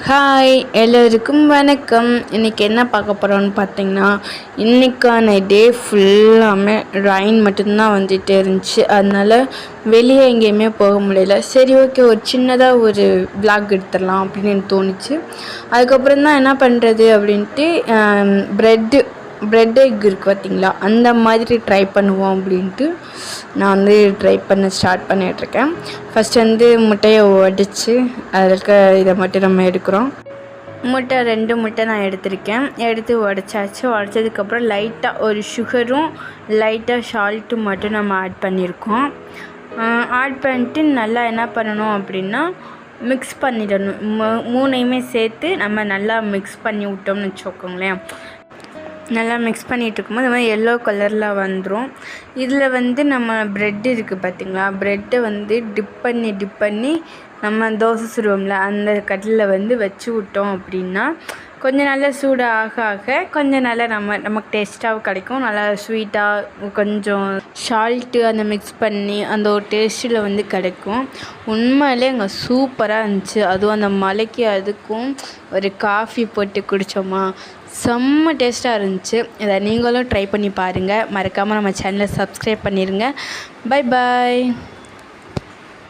Hi எல்லோருக்கும் வணக்கம். இன்றைக்கி என்ன பார்க்க போகிறோன்னு பார்த்தீங்கன்னா, இன்றைக்கான டே ஃபுல்லாமே ரெயின் மட்டும்தான் வந்துகிட்டே இருந்துச்சு. அதனால் வெளியே எங்கேயுமே போக முடியல. சரி, ஓகே, ஒரு சின்னதாக ஒரு விளாக் எடுத்துடலாம் அப்படின்னு எனக்கு தோணுச்சு. அதுக்கப்புறம் தான் என்ன பண்ணுறது அப்படின்ட்டு ப்ரெட் எக் இருக்குது பார்த்திங்களா, அந்த மாதிரி ட்ரை பண்ணுவோம் அப்படின்ட்டு நான் வந்து ட்ரை பண்ண ஸ்டார்ட் பண்ணிகிட்ருக்கேன். ஃபஸ்ட்டு முட்டையை உடச்சி அதில் இருக்க இதை மட்டும் நம்ம எடுக்கிறோம். 2 முட்டை நான் எடுத்து உடச்சாச்சு. உடச்சதுக்கப்புறம் லைட்டாக ஒரு சுகரும் லைட்டாக சால்ட்டும் மட்டும் நம்ம ஆட் பண்ணியிருக்கோம். ஆட் பண்ணிட்டு நல்லா என்ன பண்ணணும் அப்படின்னா மிக்ஸ் பண்ணிடணும். மூணையுமே சேர்த்து நம்ம நல்லா மிக்ஸ் பண்ணி விட்டோம்னு வச்சுக்கோங்களேன். நல்லா மிக்ஸ் பண்ணிகிட்டு இருக்கும்போது இந்த மாதிரி எல்லோ கலரில் வந்துடும். இதில் நம்ம ப்ரெட்டு இருக்குது பார்த்திங்களா, ப்ரெட்டை டிப் பண்ணி நம்ம தோசை சுடுவோம்ல, அந்த கட்டிலில் வச்சு விட்டோம் அப்படின்னா கொஞ்சம் நல்லா சூடு ஆக கொஞ்சம் நல்லா நமக்கு டேஸ்ட்டாகவும் கிடைக்கும். நல்லா ஸ்வீட்டாக கொஞ்சம் சால்ட்டு அந்த மிக்ஸ் பண்ணி அந்த ஒரு டேஸ்ட்டில் கிடைக்கும். உண்மையிலே அங்கே சூப்பராக இருந்துச்சு. அதுவும் அந்த மலைக்கு அதுக்கும் ஒரு காஃபி போட்டு குடித்தோமா, செம்ம டேஸ்ட்டாக இருந்துச்சு. இதை நீங்களும் ட்ரை பண்ணி பாருங்கள். மறக்காமல் நம்ம சேனலை சப்ஸ்கிரைப் பண்ணிடுங்க. Bye bye.